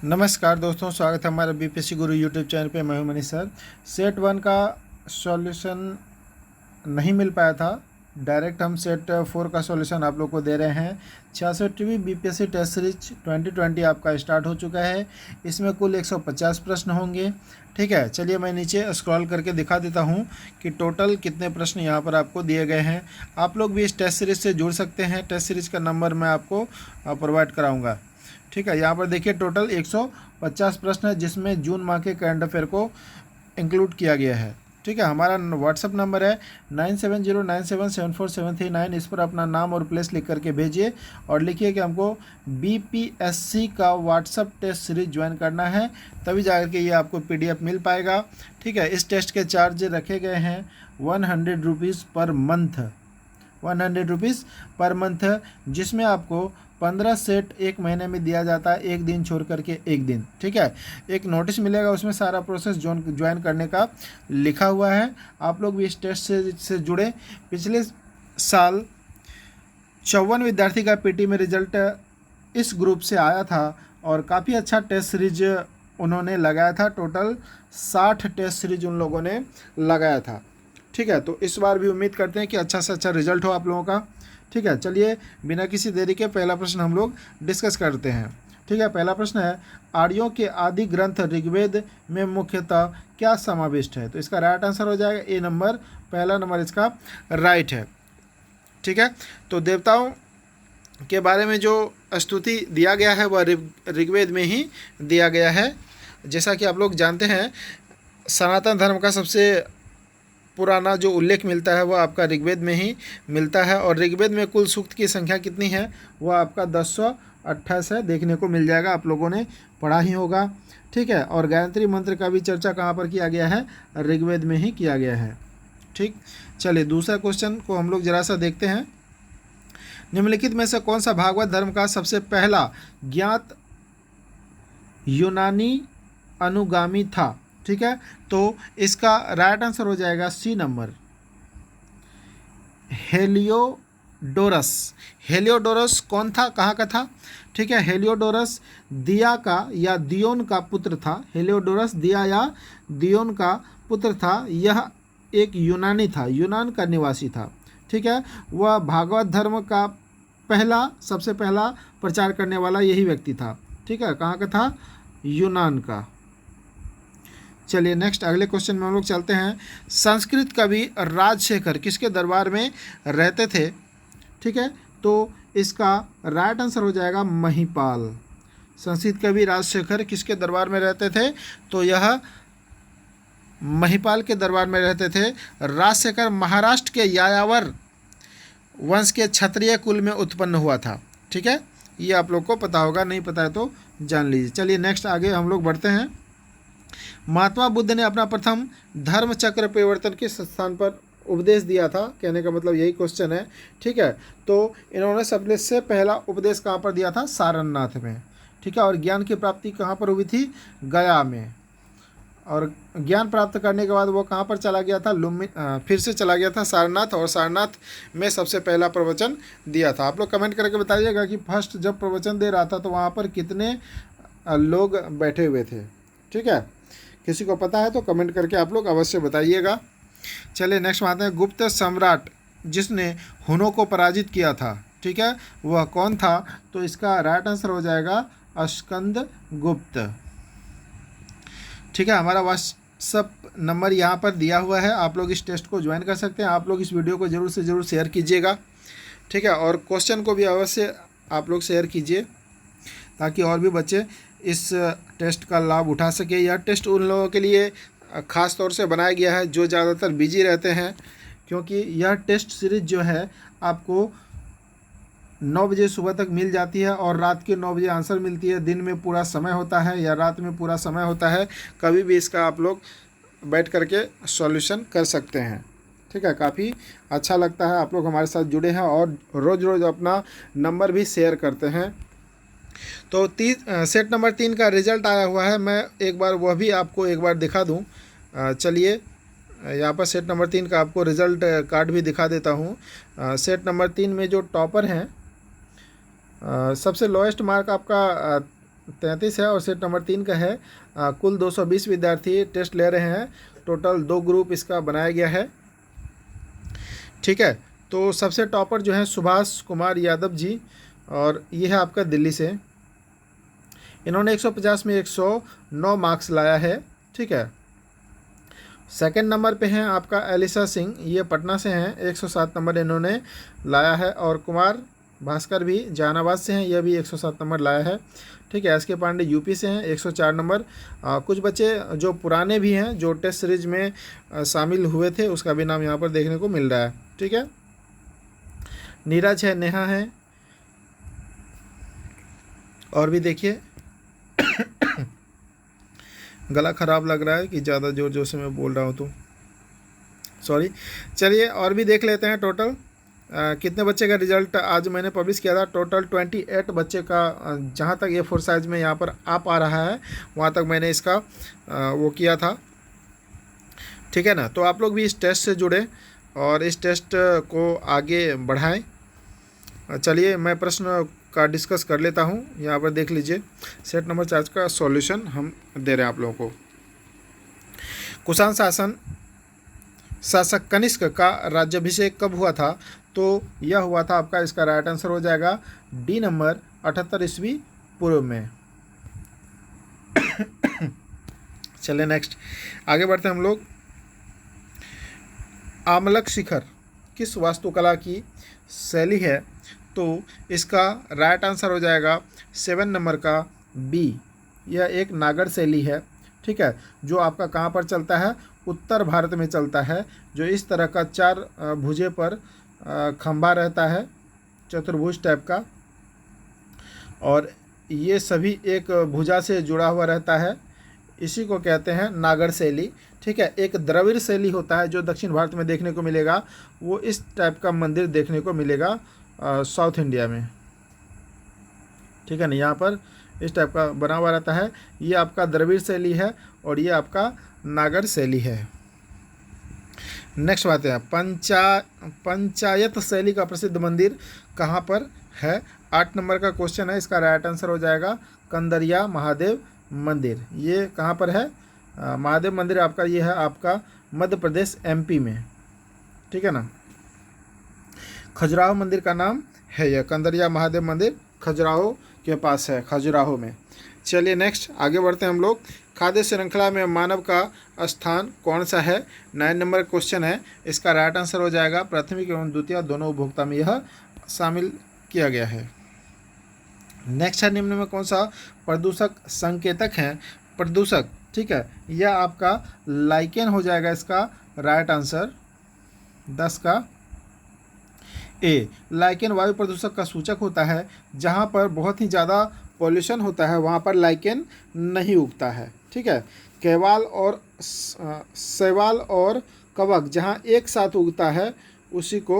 नमस्कार दोस्तों, स्वागत है हमारे बीपीएससी गुरु यूट्यूब चैनल पे। मैं हूं मनीष सर। सेट 1 का सॉल्यूशन नहीं मिल पाया था, डायरेक्ट हम सेट 4 का सॉल्यूशन आप लोग को दे रहे हैं। 66वीं बीपीएससी टेस्ट सीरीज 2020 आपका स्टार्ट हो चुका है। इसमें कुल 150 प्रश्न होंगे। ठीक है, चलिए मैं नीचे स्क्रॉल करके दिखा देता हूं कि टोटल कितने प्रश्न यहां पर आपको दिए गए हैं। आप लोग भी इस टेस्ट सीरीज से जुड़ सकते हैं। टेस्ट सीरीज का नंबर मैं आपको प्रोवाइड कराऊँगा। ठीक है, यहाँ पर देखिए टोटल 150 प्रश्न है, जिसमें जून माह के करंट अफेयर को इंक्लूड किया गया है। ठीक है, हमारा व्हाट्सअप नंबर है 9709774739। इस पर अपना नाम और प्लेस लिख करके भेजिए और लिखिए कि हमको बीपीएससी का व्हाट्सअप टेस्ट सीरीज ज्वाइन करना है, तभी जाकर के ये आपको पीडीएफ मिल पाएगा। ठीक है, इस टेस्ट के चार्ज रखे गए हैं 100 rupees per month, 100 rupees per month, जिसमें आपको 15 सेट एक महीने में दिया जाता है, एक दिन छोड़ करके एक दिन। ठीक है, एक नोटिस मिलेगा, उसमें सारा प्रोसेस ज्वाइन करने का लिखा हुआ है। आप लोग भी इस टेस्ट से जुड़े। पिछले साल 54 विद्यार्थी का पीटी में रिजल्ट इस ग्रुप से आया था और काफ़ी अच्छा टेस्ट सीरीज उन्होंने लगाया था। टोटल 60 टेस्ट सीरीज उन लोगों ने लगाया था। ठीक है, तो इस बार भी उम्मीद करते हैं कि अच्छा से अच्छा रिजल्ट हो आप लोगों का। ठीक है, चलिए बिना किसी देरी के पहला प्रश्न हम लोग डिस्कस करते हैं। ठीक है, पहला प्रश्न है, आर्यों के आदि ग्रंथ ऋग्वेद में मुख्यतः क्या समाविष्ट है? तो इसका राइट आंसर हो जाएगा ए नंबर, पहला नंबर इसका राइट है। ठीक है, तो देवताओं के बारे में जो स्तुति दिया गया है वह ऋग्वेद में ही दिया गया है। जैसा कि आप लोग जानते हैं, सनातन धर्म का सबसे पुराना जो उल्लेख मिलता है वह आपका ऋग्वेद में ही मिलता है, और ऋग्वेद में कुल सूक्त की संख्या कितनी है? वह आपका 1028 है, देखने को मिल जाएगा, आप लोगों ने पढ़ा ही होगा। ठीक है, और गायत्री मंत्र का भी चर्चा कहाँ पर किया गया है? ऋग्वेद में ही किया गया है। ठीक, चलिए दूसरा क्वेश्चन को हम लोग जरा सा देखते हैं। निम्नलिखित में से कौन सा भागवत धर्म का सबसे पहला ज्ञात यूनानी अनुगामी था? ठीक है, तो इसका राइट आंसर हो जाएगा सी नंबर, हेलियोडोरस। हेलियोडोरस कौन था, कहाँ का था? ठीक है, हेलियोडोरस दिया का या दियोन का पुत्र था। हेलियोडोरस दिया या दियोन का पुत्र था। यह एक यूनानी था, यूनान का निवासी था। ठीक है, वह भागवत धर्म का सबसे पहला प्रचार करने वाला यही व्यक्ति था। ठीक है, कहाँ का था? यूनान का। चलिए नेक्स्ट अगले क्वेश्चन में हम लोग चलते हैं। संस्कृत कवि राजशेखर किसके दरबार में रहते थे? ठीक है, तो इसका राइट आंसर हो जाएगा महिपाल। संस्कृत कवि राजशेखर किसके दरबार में रहते थे? तो यह महिपाल के दरबार में रहते थे। राजशेखर महाराष्ट्र के यायावर वंश के क्षत्रिय कुल में उत्पन्न हुआ था। ठीक है, ये आप लोग को पता होगा, नहीं पता है तो जान लीजिए। चलिए नेक्स्ट आगे हम लोग बढ़ते हैं। महात्मा बुद्ध ने अपना प्रथम धर्म चक्र परिवर्तन किस स्थान पर उपदेश दिया था? कहने का मतलब यही क्वेश्चन है। ठीक है, तो इन्होंने सबसे पहला उपदेश कहाँ पर दिया था? सारनाथ में। ठीक है, और ज्ञान की प्राप्ति कहाँ पर हुई थी? गया में। और ज्ञान प्राप्त करने के बाद वो कहाँ पर चला गया था? फिर से चला गया था सारनाथ, और सारनाथ में सबसे पहला प्रवचन दिया था। आप लोग कमेंट करके बताइएगा कि फर्स्ट जब प्रवचन दे रहा था तो वहाँ पर कितने लोग बैठे हुए थे। ठीक है, किसी को पता है तो कमेंट करके आप लोग अवश्य बताइएगा। चलिए नेक्स्ट आते हैं। गुप्त सम्राट जिसने हुनों को पराजित किया था, ठीक है, वह कौन था? तो इसका राइट आंसर हो जाएगा स्कंद गुप्त। ठीक है, हमारा व्हाट्सअप नंबर यहाँ पर दिया हुआ है, आप लोग इस टेस्ट को ज्वाइन कर सकते हैं। आप लोग इस वीडियो को ज़रूर से ज़रूर शेयर कीजिएगा। ठीक है, और क्वेश्चन को भी अवश्य आप लोग शेयर कीजिए ताकि और भी बच्चे इस टेस्ट का लाभ उठा सके। यह टेस्ट उन लोगों के लिए ख़ास तौर से बनाया गया है जो ज़्यादातर बिजी रहते हैं, क्योंकि यह टेस्ट सीरीज जो है आपको 9 बजे सुबह तक मिल जाती है और रात के 9 बजे आंसर मिलती है। दिन में पूरा समय होता है या रात में पूरा समय होता है, कभी भी इसका आप लोग बैठ करके सॉल्यूशन कर सकते हैं। ठीक है, काफ़ी अच्छा लगता है, आप लोग हमारे साथ जुड़े हैं और रोज़ रोज़ अपना नंबर भी शेयर करते हैं। तो सेट नंबर 3 का रिज़ल्ट आया हुआ है, मैं एक बार वह भी आपको एक बार दिखा दूं। चलिए यहाँ पर सेट नंबर 3 का आपको रिज़ल्ट कार्ड भी दिखा देता हूं। सेट नंबर 3 में जो टॉपर हैं, सबसे लोएस्ट मार्क आपका 33 है और सेट नंबर 3 का है। कुल 220 विद्यार्थी टेस्ट ले रहे हैं। टोटल 2 ग्रुप इसका बनाया गया है। ठीक है, तो सबसे टॉपर जो है सुभाष कुमार यादव जी, और ये है आपका दिल्ली से। इन्होंने 150 में 109 मार्क्स लाया है। ठीक है, सेकंड नंबर पे हैं आपका एलिसा सिंह, ये पटना से हैं, 107 नंबर इन्होंने लाया है। और कुमार भास्कर भी जहानाबाद से हैं, यह भी 107 नंबर लाया है। ठीक है, एस के पांडे यूपी से हैं, 104 नंबर। कुछ बच्चे जो पुराने भी हैं, जो टेस्ट सीरीज में शामिल हुए थे, उसका भी नाम यहाँ पर देखने को मिल रहा है। ठीक है, नीरज है, नेहा है, और भी देखिए गला ख़राब लग रहा है कि ज़्यादा ज़ोर ज़ोर से मैं बोल रहा हूँ तो सॉरी। चलिए और भी देख लेते हैं टोटल कितने बच्चे का रिजल्ट आज मैंने पब्लिश किया था। टोटल 28 बच्चे का जहाँ तक A4 साइज़ में यहाँ पर आ पा रहा है वहाँ तक मैंने इसका वो किया था। ठीक है ना, तो आप लोग भी इस टेस्ट से जुड़े और इस टेस्ट को आगे बढ़ाएं। चलिए मैं प्रश्न का डिस्कस कर लेता हूँ। यहाँ पर देख लीजिए, सेट नंबर 4 का सॉल्यूशन हम दे रहे हैं आप लोगों को। कुषाण शासक कनिष्क का राज्याभिषेक कब हुआ था? तो यह हुआ था आपका, इसका राइट आंसर हो जाएगा डी नंबर 78 ईस्वी पूर्व में। चलिए नेक्स्ट आगे बढ़ते हैं हम लोग। आमलक शिखर किस वास्तुकला की शैली है? तो इसका राइट आंसर हो जाएगा 7 नंबर का बी। यह एक नागर शैली है। ठीक है, जो आपका कहाँ पर चलता है? उत्तर भारत में चलता है। जो इस तरह का 4 भुजे पर खंभा रहता है, चतुर्भुज टाइप का, और ये सभी एक भुजा से जुड़ा हुआ रहता है। इसी को कहते हैं नागर शैली। ठीक है, एक द्रविड़ शैली होता है जो दक्षिण भारत में देखने को मिलेगा, वो इस टाइप का मंदिर देखने को मिलेगा साउथ इंडिया में। ठीक है ना, यहाँ पर इस टाइप का बना हुआ रहता है। ये आपका द्रविड़ शैली है और ये आपका नागर शैली है। नेक्स्ट बात है, पंचायत शैली का प्रसिद्ध मंदिर कहाँ पर है? 8 नंबर का क्वेश्चन है। इसका राइट आंसर हो जाएगा कंदरिया महादेव मंदिर। ये कहाँ पर है? महादेव मंदिर आपका ये है आपका मध्य प्रदेश MP में। ठीक है ना, खजुराहो मंदिर का नाम है यह, कंदरिया महादेव मंदिर खजुराहो के पास है, खजुराहो में। चलिए नेक्स्ट आगे बढ़ते हैं हम लोग। खाद्य श्रृंखला में मानव का स्थान कौन सा है? 9 नंबर क्वेश्चन है। इसका राइट आंसर हो जाएगा प्राथमिक एवं द्वितीय दोनों उपभोक्ता में यह शामिल किया गया है। नेक्स्ट है, निम्न में कौन सा प्रदूषक संकेतक है? प्रदूषक, ठीक है, यह आपका लाइकेन हो जाएगा। इसका राइट आंसर 10 का ए। लाइकेन वायु प्रदूषक का सूचक होता है। जहाँ पर बहुत ही ज़्यादा पॉल्यूशन होता है वहाँ पर लाइकेन नहीं उगता है। ठीक है, शैवाल और कवक जहाँ एक साथ उगता है उसी को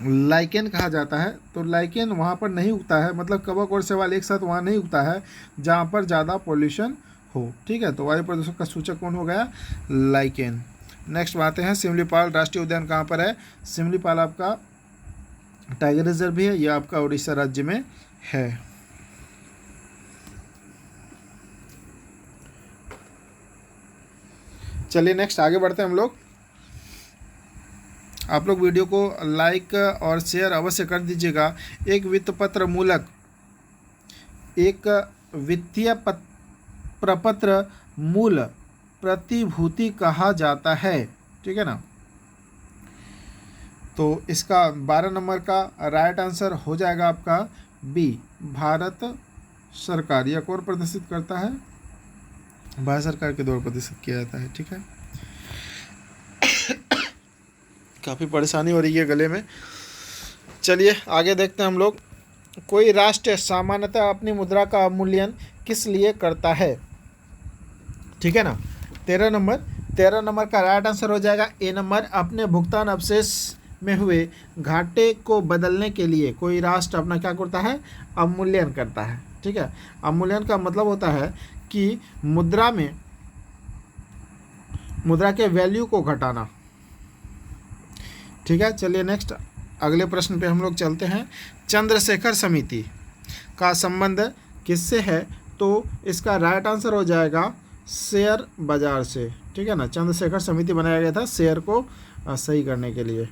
लाइकेन कहा जाता है। तो लाइकेन वहाँ पर नहीं उगता है, मतलब कवक और शैवाल एक साथ वहाँ नहीं उगता है जहाँ पर ज़्यादा पॉल्यूशन हो। ठीक है, तो वायु प्रदूषक का सूचक कौन हो गया? लाइकेन। नेक्स्ट बात है, सिमलीपाल राष्ट्रीय उद्यान कहाँ पर है? सिमलीपाल आपका टाइगर रिजर्व भी है, यह आपका उड़ीसा राज्य में है। चलिए नेक्स्ट आगे बढ़ते हैं हम लोग। आप लोग वीडियो को लाइक और शेयर अवश्य कर दीजिएगा। एक वित्तपत्र मूलक एक वित्तीय प्रपत्र मूल प्रतिभूति कहा जाता है। ठीक है ना, तो इसका 12 नंबर का राइट आंसर हो जाएगा आपका बी, भारत सरकार। यह कौन प्रदर्शित करता है? भारत सरकार के द्वारा प्रदर्शित किया जाता है। ठीक है, काफ़ी परेशानी हो रही है गले में। चलिए आगे देखते हैं हम लोग। कोई राष्ट्र सामान्यतः अपनी मुद्रा का अवमूल्यन किस लिए करता है? ठीक है ना, 13 नंबर का राइट आंसर हो जाएगा ए नंबर, अपने भुगतान अवशेष में हुए घाटे को बदलने के लिए कोई राष्ट्र अपना क्या करता है? अवमूल्यन करता है। ठीक है, अवमूल्यन का मतलब होता है कि मुद्रा के वैल्यू को घटाना। ठीक है, चलिए नेक्स्ट अगले प्रश्न पे हम लोग चलते हैं। चंद्रशेखर समिति का संबंध किससे है? तो इसका राइट आंसर हो जाएगा शेयर बाजार से, ठीक है ना। चंद्रशेखर समिति बनाया गया था शेयर को सही करने के लिए।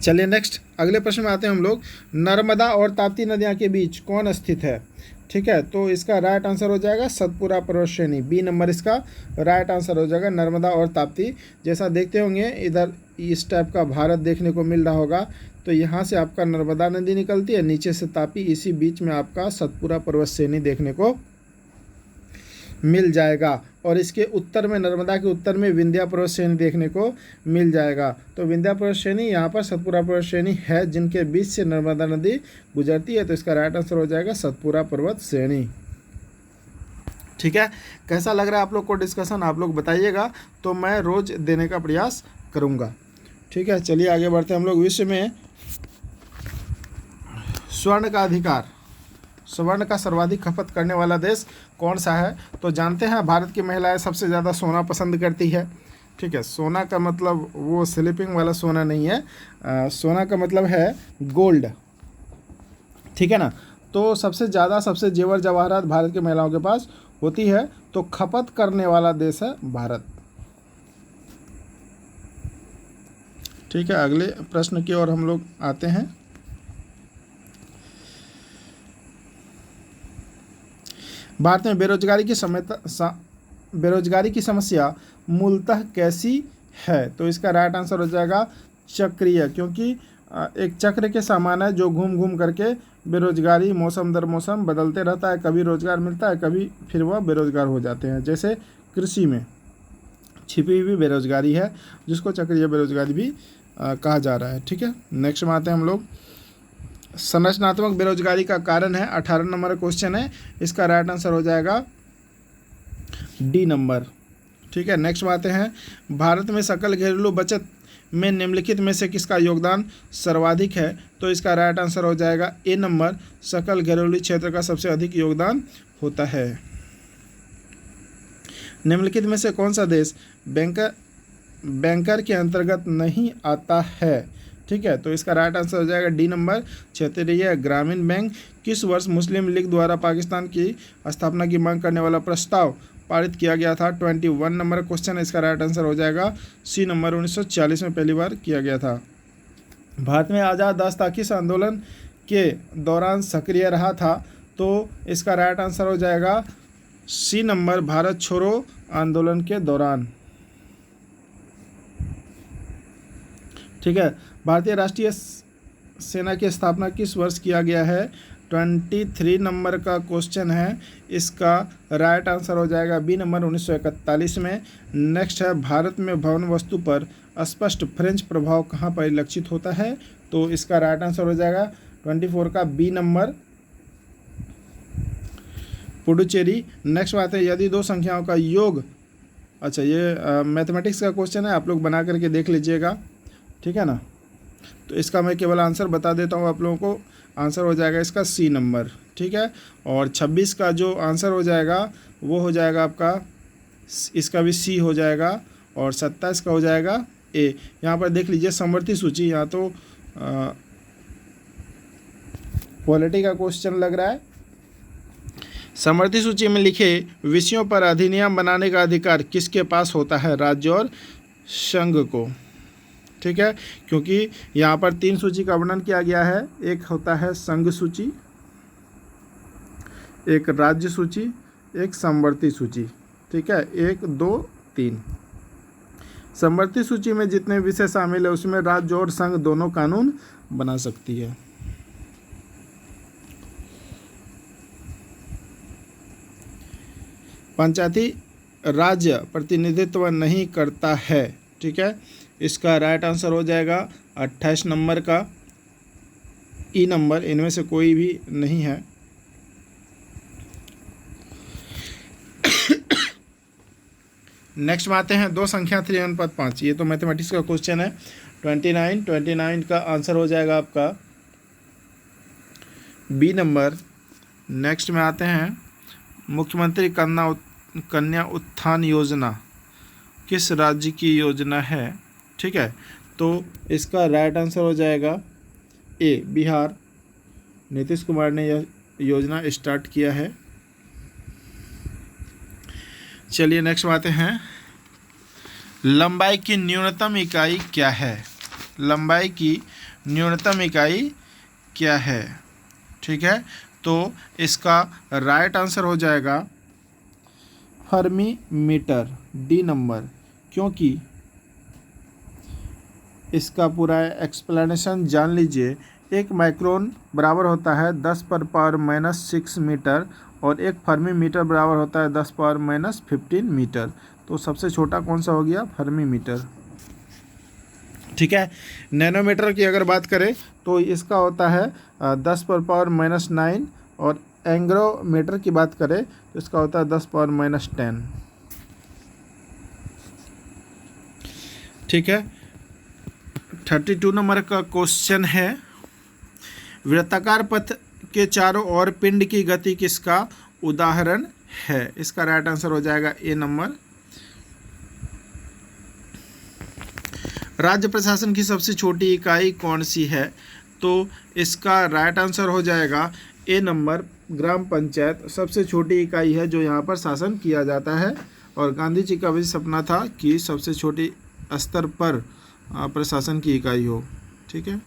चलिए नेक्स्ट अगले प्रश्न में आते हैं हम लोग। नर्मदा और ताप्ती नदियाँ के बीच कौन स्थित है? ठीक है, तो इसका राइट आंसर हो जाएगा सतपुरा पर्वत श्रेणी, बी नंबर इसका राइट आंसर हो जाएगा, नर्मदा और ताप्ती। जैसा देखते होंगे इधर इस टाइप का भारत देखने को मिल रहा होगा, तो यहाँ से आपका नर्मदा नदी निकलती है, नीचे से तापी, इसी बीच में आपका सतपुरा पर्वत श्रेणी देखने को मिल जाएगा। और इसके उत्तर में, नर्मदा के उत्तर में विंध्या पर्वत श्रेणी देखने को मिल जाएगा। तो विंध्या पर्वत श्रेणी, यहाँ पर सतपुरा पर्वत श्रेणी है जिनके बीच से नर्मदा नदी गुजरती है, तो इसका राइट आंसर हो जाएगा सतपुरा पर्वत श्रेणी। ठीक है, कैसा लग रहा है आप लोग को डिस्कशन, आप लोग बताइएगा, तो मैं रोज देने का प्रयास करूँगा। ठीक है, चलिए आगे बढ़ते हैं हम लोग। विश्व में स्वर्ण का अधिकार, स्वर्ण का सर्वाधिक खपत करने वाला देश कौन सा है? तो जानते हैं भारत की महिलाएं सबसे ज़्यादा सोना पसंद करती है। ठीक है, सोना का मतलब वो स्लीपिंग वाला सोना नहीं है, सोना का मतलब है गोल्ड। ठीक है ना, तो सबसे ज़्यादा, सबसे जेवर जवाहरात भारत की महिलाओं के पास होती है, तो खपत करने वाला देश है भारत। ठीक है, अगले प्रश्न की ओर हम लोग आते हैं। भारत में बेरोजगारी की समस्या मूलतः कैसी है? तो इसका राइट आंसर हो जाएगा चक्रीय, क्योंकि एक चक्र के समान है जो घूम घूम करके बेरोजगारी मौसम दर मौसम बदलते रहता है, कभी रोजगार मिलता है, कभी फिर वह बेरोजगार हो जाते हैं। जैसे कृषि में छिपी हुई बेरोजगारी है, जिसको चक्रीय बेरोजगारी भी कहा जा रहा है। ठीक है, नेक्स्ट में आते हैं हम लोग। संरचनात्मक बेरोजगारी का कारण है, 18 नंबर क्वेश्चन है, इसका राइट आंसर हो जाएगा डी नंबर। ठीक है, नेक्स्ट में आते हैं। भारत में सकल घरेलू बचत में निम्नलिखित में से किसका योगदान सर्वाधिक है? तो इसका राइट आंसर हो जाएगा ए नंबर, सकल घरेलू क्षेत्र का सबसे अधिक योगदान होता है। निम्नलिखित में से कौन सा देश बैंकर के अंतर्गत नहीं आता है? ठीक है, तो इसका राइट आंसर हो जाएगा डी नंबर, क्षेत्रीय ग्रामीण बैंक। किस वर्ष मुस्लिम लीग द्वारा पाकिस्तान की स्थापना की मांग करने वाला प्रस्ताव पारित किया गया था? 21 नंबर क्वेश्चन है, इसका राइट आंसर हो जाएगा सी नंबर, 1940 में पहली बार किया गया था। भारत में आज़ाद राष्ट्र किस आंदोलन के दौरान सक्रिय रहा था? तो इसका राइट आंसर हो जाएगा सी नंबर, भारत छोड़ो आंदोलन के दौरान। ठीक है, भारतीय राष्ट्रीय सेना की स्थापना किस वर्ष किया गया है? 23 नंबर का क्वेश्चन है, इसका राइट आंसर हो जाएगा बी नंबर, 1941 में। नेक्स्ट है, भारत में भवन वस्तु पर स्पष्ट फ्रेंच प्रभाव कहाँ परिलक्षित होता है? तो इसका राइट आंसर हो जाएगा 24 का बी नंबर, पुडुचेरी। नेक्स्ट बात है, यदि दो संख्याओं का योग, अच्छा ये मैथमेटिक्स का क्वेश्चन है, आप लोग बना करके देख लीजिएगा। ठीक है ना, तो इसका मैं केवल आंसर बता देता हूँ आप लोगों को, आंसर हो जाएगा इसका सी नंबर। ठीक है, और 26 का जो आंसर हो जाएगा वो हो जाएगा आपका, इसका भी सी हो जाएगा, और 27 का हो जाएगा ए। यहाँ पर देख लीजिए समवर्ती सूची, यहाँ तो पॉलिटी का क्वेश्चन लग रहा है। समवर्ती सूची में लिखे विषयों पर अधिनियम बनाने का अधिकार किसके पास होता है? राज्य और संघ को। ठीक है, क्योंकि यहाँ पर 3 सूची का वर्णन किया गया है, एक होता है संघ सूची, एक राज्य सूची, एक समवर्ती सूची। ठीक है, 1 2 3। समवर्ती सूची में जितने विषय शामिल है उसमें राज्य और संघ दोनों कानून बना सकती है। पंचायती राज्य प्रतिनिधित्व नहीं करता है। ठीक है, इसका राइट आंसर हो जाएगा 28 नंबर का ई नंबर, इनमें से कोई भी नहीं है। नेक्स्ट में आते हैं, दो संख्या 3:5, ये तो मैथमेटिक्स का क्वेश्चन है। 29 का आंसर हो जाएगा आपका बी नंबर। नेक्स्ट में आते हैं, मुख्यमंत्री कन्या उत्थान योजना किस राज्य की योजना है? ठीक है, तो इसका राइट आंसर हो जाएगा ए बिहार। नीतीश कुमार ने यह योजना स्टार्ट किया है। चलिए नेक्स्ट बातें हैं, लंबाई की न्यूनतम इकाई क्या है? लंबाई की न्यूनतम इकाई क्या है? ठीक है, तो इसका राइट आंसर हो जाएगा फर्मी मीटर, डी नंबर, क्योंकि इसका पूरा एक्सप्लेनेशन जान लीजिए। एक माइक्रोन बराबर होता है 10⁻⁻6 मीटर और एक फर्मी मीटर बराबर होता है 10⁻15 मीटर। तो सबसे छोटा कौन सा हो गया? Fermi metre. ठीक है, नैनोमीटर की अगर बात करें तो इसका होता है 10⁻⁻9 और एंग्रोमीटर की बात करें तो इसका होता है 10⁻10। ठीक है, 32 नंबर का क्वेश्चन है, वृत्ताकार पथ के चारों ओर पिंड की गति किसका उदाहरण है? इसका राइट आंसर हो जाएगा ए नंबर। राज्य प्रशासन की सबसे छोटी इकाई कौन सी है? तो इसका राइट आंसर हो जाएगा ए नंबर, ग्राम पंचायत सबसे छोटी इकाई है जो यहाँ पर शासन किया जाता है। और गांधी जी का भी सपना था कि सबसे छोटी स्तर पर प्रशासन की इकाई हो। ठीक है,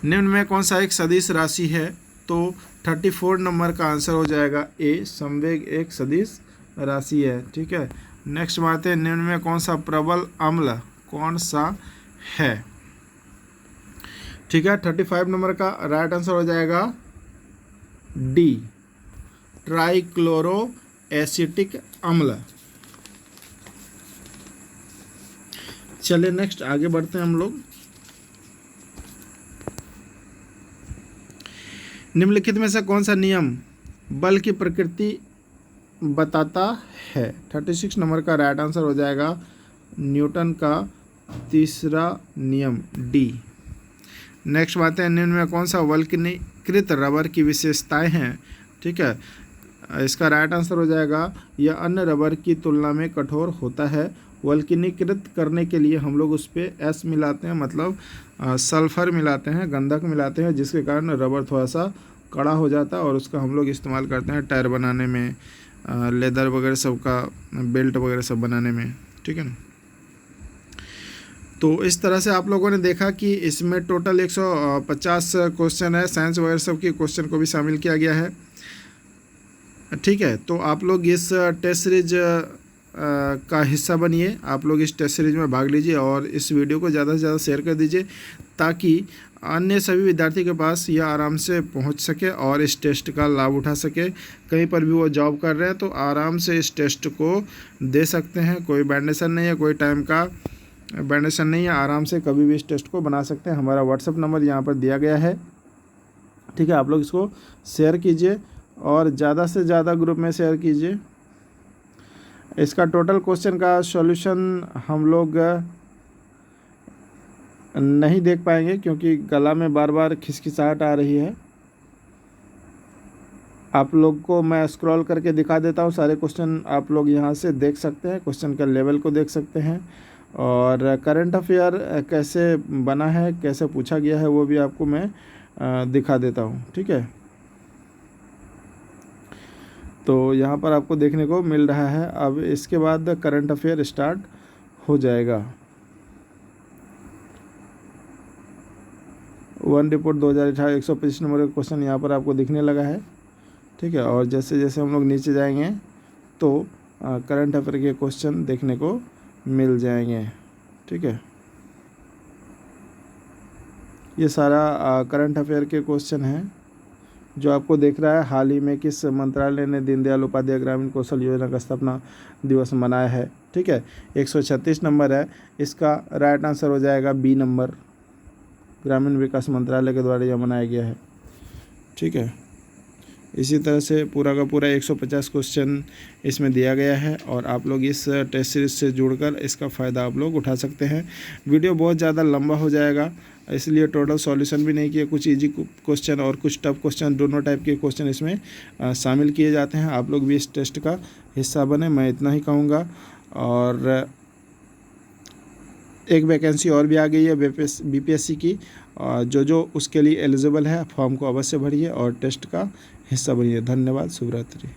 निम्न में कौन सा एक सदिश राशि है? तो 34 नंबर का आंसर हो जाएगा ए, संवेग एक सदिश राशि है। ठीक है, नेक्स्ट बात है, निम्न में कौन सा प्रबल अम्ल कौन सा है? ठीक है, 35 नंबर का राइट आंसर हो जाएगा डी, ट्राइक्लोरो एसिटिक अम्ल। चलिए नेक्स्ट आगे बढ़ते हैं हम लोग। निम्नलिखित में से कौन सा नियम बल की प्रकृति बताता है? 36 नंबर का राइट आंसर हो जाएगा न्यूटन का तीसरा नियम, डी। नेक्स्ट बात है, निम्न में कौन सा वल्कनीकृत रबर की विशेषताएं हैं? ठीक है, इसका राइट आंसर हो जाएगा यह अन्य रबर की तुलना में कठोर होता है। वल्कनीकृत करने के लिए हम लोग उस पर एस मिलाते हैं, मतलब सल्फर मिलाते हैं, गंधक मिलाते हैं, जिसके कारण रबर थोड़ा सा कड़ा हो जाता है और उसका हम लोग इस्तेमाल करते हैं टायर बनाने में, लेदर वगैरह सब का, बेल्ट वगैरह सब बनाने में। ठीक है ना, तो इस तरह से आप लोगों ने देखा कि इसमें टोटल 150 क्वेश्चन है, साइंस वगैरह सब के क्वेश्चन को भी शामिल किया गया है। ठीक है, तो आप लोग इस टेस्ट सीरीज का हिस्सा बनिए, आप लोग इस टेस्ट सीरीज में भाग लीजिए और इस वीडियो को ज़्यादा से ज़्यादा शेयर कर दीजिए ताकि अन्य सभी विद्यार्थी के पास यह आराम से पहुंच सके और इस टेस्ट का लाभ उठा सके। कहीं पर भी वो जॉब कर रहे हैं तो आराम से इस टेस्ट को दे सकते हैं, कोई बैंडेशन नहीं है, कोई टाइम का बैंडेशन नहीं है, आराम से कभी भी इस टेस्ट को बना सकते हैं। हमारा व्हाट्सएप नंबर यहाँ पर दिया गया है। ठीक है, आप लोग इसको शेयर कीजिए और ज़्यादा से ज़्यादा ग्रुप में शेयर कीजिए। इसका टोटल क्वेश्चन का सॉल्यूशन हम लोग नहीं देख पाएंगे क्योंकि गला में बार बार खिसखिसाहट आ रही है। आप लोग को मैं स्क्रॉल करके दिखा देता हूँ, सारे क्वेश्चन आप लोग यहाँ से देख सकते हैं, क्वेश्चन का लेवल को देख सकते हैं और करंट अफेयर कैसे बना है, कैसे पूछा गया है, वो भी आपको मैं दिखा देता हूँ। ठीक है, तो यहाँ पर आपको देखने को मिल रहा है। अब इसके बाद करंट अफेयर स्टार्ट हो जाएगा। वन रिपोर्ट 2018 125 नंबर का क्वेश्चन यहाँ पर आपको दिखने लगा है। ठीक है, और जैसे जैसे हम लोग नीचे जाएंगे तो करंट अफेयर के क्वेश्चन देखने को मिल जाएंगे। ठीक है, ये सारा करंट अफेयर के क्वेश्चन हैं जो आपको देख रहा है। हाल ही में किस मंत्रालय ने दीनदयाल उपाध्याय ग्रामीण कौशल योजना का स्थापना दिवस मनाया है? ठीक है, 136 नंबर है, इसका राइट आंसर हो जाएगा बी नंबर, ग्रामीण विकास मंत्रालय के द्वारा यह मनाया गया है। ठीक है, इसी तरह से पूरा का पूरा 150 क्वेश्चन इसमें दिया गया है और आप लोग इस टेस्ट सीरीज से जुड़कर इसका फ़ायदा आप लोग उठा सकते हैं। वीडियो बहुत ज़्यादा लंबा हो जाएगा, इसलिए टोटल सॉल्यूशन भी नहीं किए, कुछ इजी क्वेश्चन और कुछ टफ क्वेश्चन, दोनों टाइप के क्वेश्चन इसमें शामिल किए जाते हैं। आप लोग भी इस टेस्ट का हिस्सा बने, मैं इतना ही कहूँगा। और एक वैकेंसी और भी आ गई है बीपीएससी की, जो जो उसके लिए एलिजिबल है फॉर्म को अवश्य भरिए और टेस्ट का हिस्सा बनिए। धन्यवाद। शुभ रात्रि।